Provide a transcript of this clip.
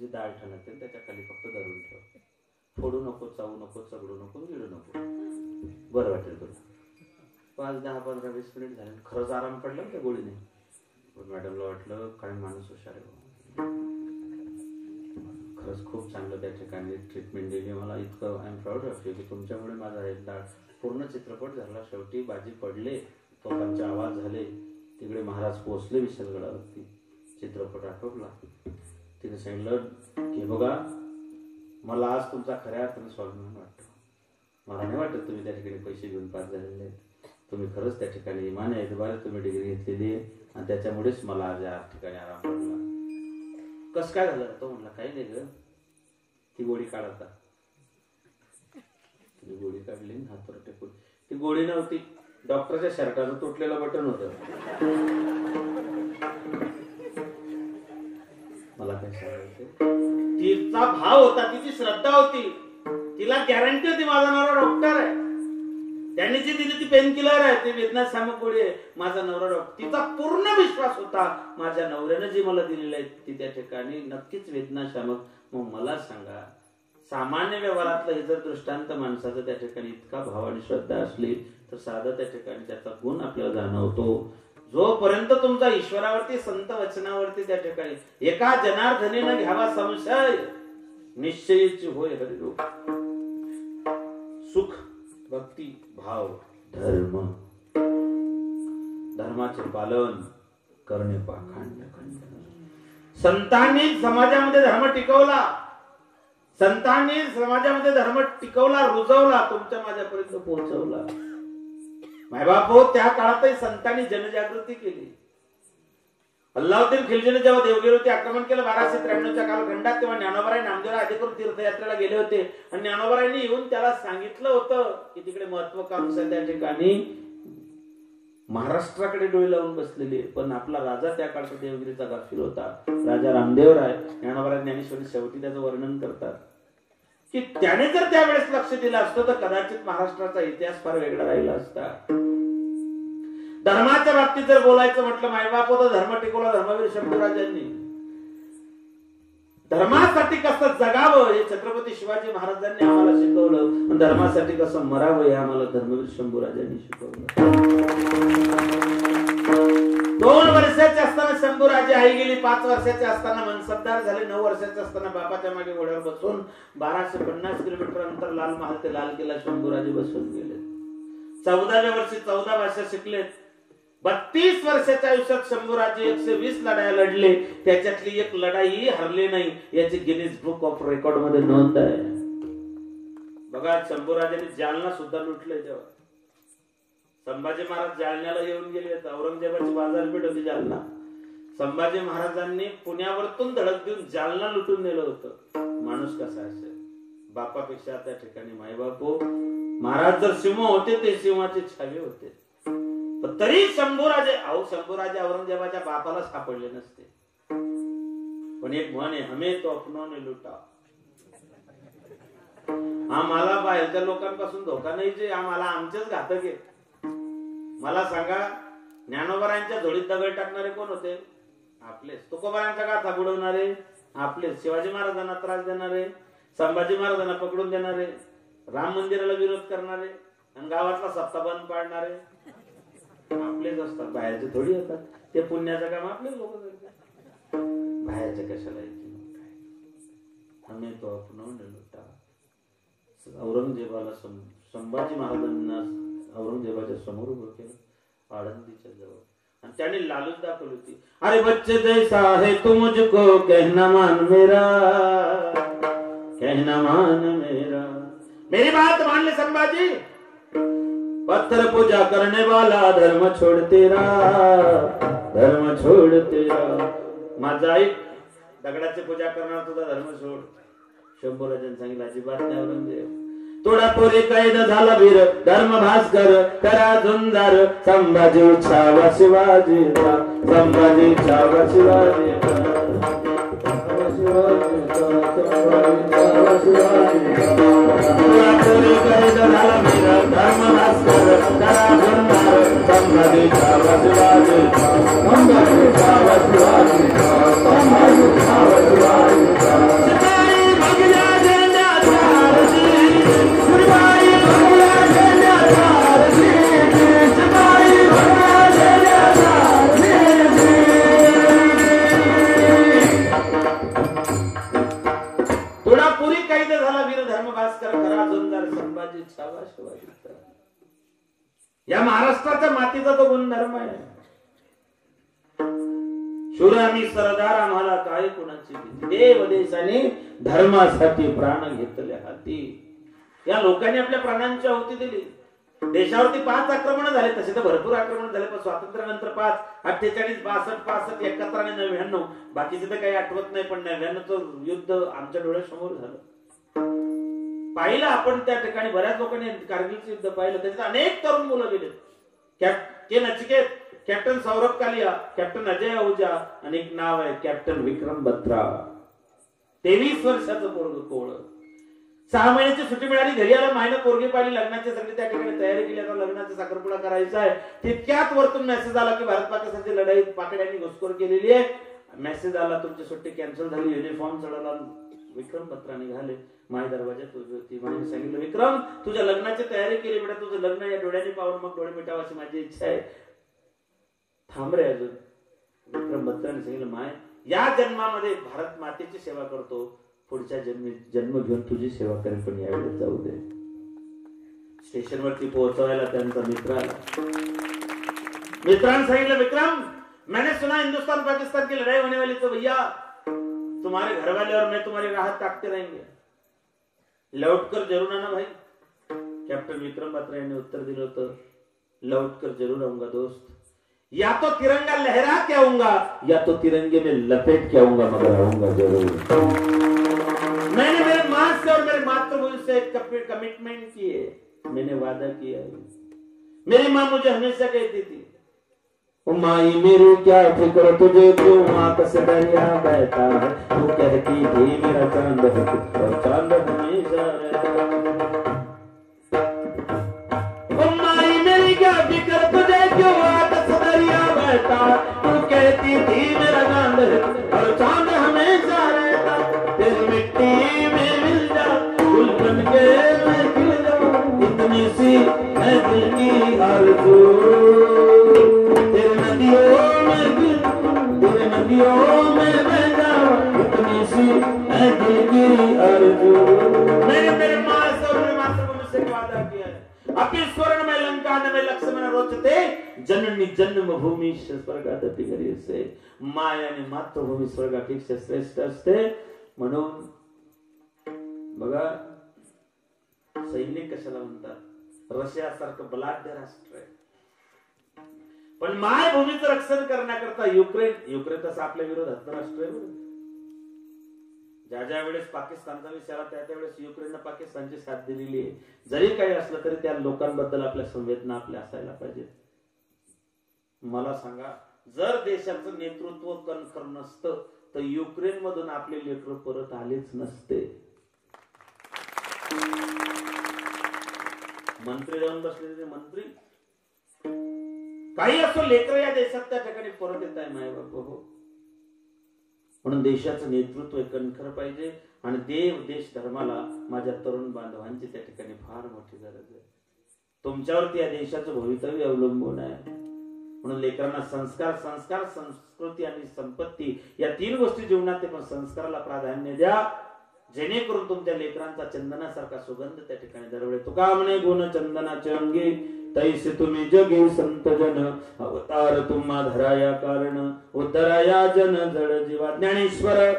जी डाळ ठणकते त्याच्या खाली फक्त धरून ठेव. फोडू नको, चावू नको, चगडू नको, गिळू नको. बरं वाटेल तुला. 5, 10, 15, 20 मिनिट झाले. खरंच आराम पडला त्या गोळीने. मॅडमला वाटलं काय माणूस हुशार आहे. खरंच खूप चांगलं त्या ठिकाणी ट्रीटमेंट दिली. मला इतकं I am proud of you की तुमच्यामुळे माझा एकदा पूर्ण चित्रपट झाला. शेवटी बाजी पडले, तोफांचे आवाज झाले. तिकडे महाराज पोहोचले विशालगडावरती. चित्रपट आटोपला. तिने सांगितलं की बघा मला आज तुमचा खऱ्या अर्थाने स्वाभिमान वाटतो. मला नाही वाटत तुम्ही त्या ठिकाणी पैसे घेऊन पास झालेले आहेत. तुम्ही खरंच त्या ठिकाणी इमान आहे बरं. तुम्ही डिग्री घेतलेली आहे आणि त्याच्यामुळेच मला आज या ठिकाणी आराम पडला. कसं काय झालं? तो म्हणला काही नाही ग, ती गोळी काढता. ती गोळी काढली हातावर टेकून. ती गोळी नव्हती, डॉक्टरच्या शर्टाचं तुटलेलं बटन होतं. मला काय सांगायचं, तिचा भाव होता, तिची श्रद्धा होती, तिला गॅरंटी होती माझा नवरा डॉक्टर आहे. त्यांनी जी दिली ती पेन किलर आहे, ती वेदनाशामक गोळी आहे. माझा नवरा डॉक्टर, तिचा पूर्ण विश्वास होता माझ्या नवऱ्यानं जी मला दिलेली आहे ती त्या ठिकाणी नक्कीच वेदनाशामक. मग मला सांगा, सामान्य व्यवहारातलं हे जर दृष्टांत माणसाचं त्या ठिकाणी इतका भाव आणि श्रद्धा असली तर साधं त्या ठिकाणी त्याचा गुण आपल्याला जाणवतो. जोपर्यंत तुमचा ईश्वरावरती संत वचनावरती त्या ठिकाणी एका जनार्दनीनं घ्यावा संशय, निश्चयीची होय हरिरूप. सुख, भक्ती, भाव, धर्म, धर्माचे पालन करणे पाखंड खंड. संतांनी समाजामध्ये धर्म टिकवला, संतांनी समाजामध्ये धर्म टिकवला, रुजवला, तुमच्या माझ्यापर्यंत पोहोचवला. मायबाप हो, त्या काळातही संतांनी जनजागृती केली. अल्लाउद्दीन खिलजीने जेव्हा देवगिरीवरती आक्रमण केलं 1293च्या कालखंडात, तेव्हा ज्ञानोबाराय नामदेवराय अधिकृत तीर्थयात्रेला गेले होते आणि ज्ञानोबारायांनी येऊन त्याला सांगितलं होतं की तिकडे महत्वाकांक्षा त्या ठिकाणी महाराष्ट्राकडे डोळे लावून बसलेले. पण आपला राजा त्या काळचा देवगिरीचा गाफील होता, राजा रामदेवराय. ज्ञानोबाराय ज्ञानेश्वरी शेवटी त्याचं वर्णन करतात की त्याने जर त्यावेळेस लक्ष दिलं असतं तर कदाचित महाराष्ट्राचा इतिहास फार वेगळा राहिला असता. धर्माच्या बाबतीत जर बोलायचं म्हटलं, मायबाप होता धर्म टिकवला धर्मवीर शंभूराजांनी. धर्मासाठी कसं जगावं हे छत्रपती शिवाजी महाराजांनी आम्हाला शिकवलं. धर्मासाठी कसं मरावं हे आम्हाला धर्मवीर शंभूराजांनी शिकवलं. 2 वर्षाचे असताना शंभूराजे आई गेली. 5 वर्षाचे असताना मनसबदार झाले. 9 वर्षाचे असताना बापाच्या मागे घोड्यावर बसून 1250 किलोमीटर अंतर लाल महाल ते लाल किल्ला शंभूराजे बसून गेले. 14व्या वर्षी 14 भाषा शिकलेत. 32 वर्षाच्या आयुष्यात शंभूराजे 120 लढाया लढले. त्याच्यातली एक लढाई हरले नाही याची गिनीज बुक ऑफ रेकॉर्ड मध्ये नोंद आहे. बघा, शंभूराजांनी जालना सुद्धा लुटले. तेव्हा संभाजी महाराज जालन्याला येऊन गेले. औरंगजेबाची बाजारपेठ होती जालना. संभाजी महाराजांनी पुण्यावरतून धडक देऊन जालना लुटून नेलं होतं. माणूस कसा असेल, बापापेक्षा त्या ठिकाणी मायबापो. महाराज जर सिंह होते ते सिंहाचे छावे होते. पण तरी शंभूराजे औरंगजेबाच्या बापाला सापडले नसते. पण एक म्हण आहे, हमें तो अपनों ने लुटा. आम्हाला बाहेरच्या लोकांपासून धोका नाही, जे आम्हाला आमचेच घातक आहे. मला सांगा, ज्ञानोबारायांच्या झोळीत दगड टाकणारे कोण होते? आपलेच. तुकोबारायांच्या गाथा बुडवणारे आपलेच. शिवाजी महाराजांना त्रास देणारे, संभाजी महाराजांना पकडून देणारे, राम मंदिराला विरोध करणारे आणि गावातला सत्ता बंद पाडणारे आपलेच असतात. बाहेरचे थोडी येतात. ते पुण्याचं काम आपलेच लोक करतात. बाहेरचे कशाला येते? आम्ही तो अपनों ने लुटा. औरंगजेबाला संभाजी महाराजांना औरंगजेबाच्या समोर उभं केलं आळंदीच्या जवळ आणि त्याने लालूच दाखवली होती. अरे बच्चे जैसा है तू मुझको कहना मान मेरा, कहना मान मेरा. मेरी बात मान ले संभाजी. पत्थर पूजा करने वाला धर्म छोड़ तेरा, धर्म छोड़ तेरा. माझा ऐक, दगडाची पूजा करणार तुझा धर्म सोड. शंभूराजांनी सांगितलं अजिबात नाही औरंगजेब. थोडा पोरे कैद झाला वीर धर्म भास्कर करा झुंजार. संभाजी छावा शिवाजीचा, संभाजी छावा शिवाजीचा, थोडा पोरे कैद झाला वीर धर्म भास्कर करा झुंजार. संभाजी छावा शिवाजीचा, संभाजी छावा शिवाजीचा, संभाजी छावा शिवाजीचा. झाला वीर धर्म भास्कर खरा जोरदार संभाजी छावा शिवाजी. या महाराष्ट्राच्या मातीचा तो गुणधर्म आहे. शूर आम्ही सरदार आम्हाला काय कुणाची भीती. देव देशाने धर्मासाठी प्राण घेतले हाती. या लोकांनी आपल्या प्राणांची आहुती दिली. देशावरती 5 आक्रमण झाले. तसे तर भरपूर आक्रमण झाले पण स्वातंत्र्यानंतर 5, 48, 62, 65, 71 आणि 99. बाकीचे तर काही आठवत नाही पण 99चं युद्ध आमच्या डोळ्यासमोर झालं. पाहिलं आपण त्या ठिकाणी. बऱ्याच लोकांनी कारगिलचं युद्ध पाहिलं. त्याच्यात अनेक तरुण मुलं गेले. के नचिकेत, कॅप्टन सौरभ कालिया, कॅप्टन अजय आहूजा आणि एक नाव आहे कॅप्टन विक्रम बत्रा. 23 वर्षाचं पोरग कोळ. 6 महिन्याची सुट्टी मिळाली. घरी आला. महिना पोरगी पाहिली. लग्नाची सगळी त्या ठिकाणी तयारी केली. आता लग्नाचा साखरपुडा करायचा आहे. तितक्यात वरतून मेसेज आला की भारत पाकिस्तानची लढाई पाकड्यांनी घुसखोर केलेली आहे. मेसेज आला तुमची सुट्टी कॅन्सल झाली. युनिफॉर्म चढवला. विक्रम बत्रा निघाले. माय दरवाजात उभी होती. म्हणे सांगितलं विक्रम तुझ्या लग्नाची तयारी केली बेटा. तुझं लग्न या डोळ्याने पाहून मग डोळे मिटावाची माझी इच्छा आहे. थांब रे अजून. विक्रम बत्राने सांगितलं माय या जन्मामध्ये भारत मातेची सेवा करतो. पुढच्या जन्मी जन्म घेऊन तुझी सेवा करेन पण यावेळेस जाऊ दे. स्टेशनवरती पोहोचवायला त्यांचा मित्र आला. मित्रांनी सांगितलं विक्रम मैंने सुना हिंदुस्तान पाकिस्तान की लड़ाई होने वाली तो भैया तुम्हारे घर वाले और मैं तुम्हारी राहत ताकते रहेंगे. लौट कर जरूर आना भाई. कॅप्टन विक्रम बत्रा यांनी उत्तर दिलं होतं लौट कर जरूर आऊंगा दोस्त. या तो तिरंगा लहरा के आऊंगा या तो तिरंगे में लपेट के आऊंगा मगर आऊंगा जरूर. मैंने मेरे मां से और मेरे मातृभूमि से कमिटमेंट की है. मैंने वादा किया है. मेरी मां मुझे हमेशा कहती थी माई मेरी क्या फिक्र तुझे क्यों आकाश दरिया बहता है. तू कहती थी मेरा चांद है और चांद हमेशा रहता है. माई मेरी क्या फिक्र तुझे क्यों आकाश दरिया बहता है. तू कहती थी मेरा चांद है और चांद हमेशा रहता. तेरी मिट्टी में मिल जा गुल बन के मैं खिल जाऊं. इतनी सी है दिल की आरज़ू. तेरे नदियों में बह जाऊं. इतनी सी है दिल की आरज़ू. मैंने मेरे मां से और मेरे मातृभूमि से वादा किया है. अपनी स्वर्ण में लंका में लक्ष्मण रोचते जननी जन्मभूमी स्वर्गादपि गरीयसे. माय आणि मातृभूमी स्वर्गापेक्षा श्रेष्ठ असते. म्हणून बघा सैनिक कशाला म्हणतात. रशियासारखं बलाढ्य राष्ट्र आहे पण मायभूमीचं रक्षण करण्याकरता युक्रेन तसं आपल्या विरोधात राष्ट्र आहे. ज्या वेळेस पाकिस्तानचा विषय आला त्या वेळेस युक्रेनने पाकिस्तानची साथ दिलेली आहे. जरी काही असलं तरी त्या लोकांबद्दल आपल्या संवेदना आपल्या असायला पाहिजेत. मला सांगा जर देशाचं नेतृत्व कणखर नसतं तर युक्रेन मधून आपले लेकर परत आलेच नसते. मंत्री जाऊन बसले मंत्री काही असो लेकर या देशात त्या ठिकाणी परत येत आहे माय बाप हो. म्हणून देशाचं नेतृत्व कणखर पाहिजे आणि देश धर्माला माझ्या तरुण बांधवांची त्या ठिकाणी फार मोठी गरज आहे. तुमच्यावरती या देशाचं भवितव्य अवलंबून आहे. म्हणून लेकरांना संस्कार संस्कृती आणि संपत्ती या 3 गोष्टी जीवनात पण संस्काराला प्राधान्य द्या जेणेकरून तुमच्या लेकरांचा चंदनासारखा सुगंध त्या ठिकाणी दरवळे. तुका म्हणे गुण चंदनाचे अंगी तैसे तुम्ही जगे संत जन अवतार तुम्हा धराया कारण उद्धराया जन जड जीवा. ज्ञानेश्वर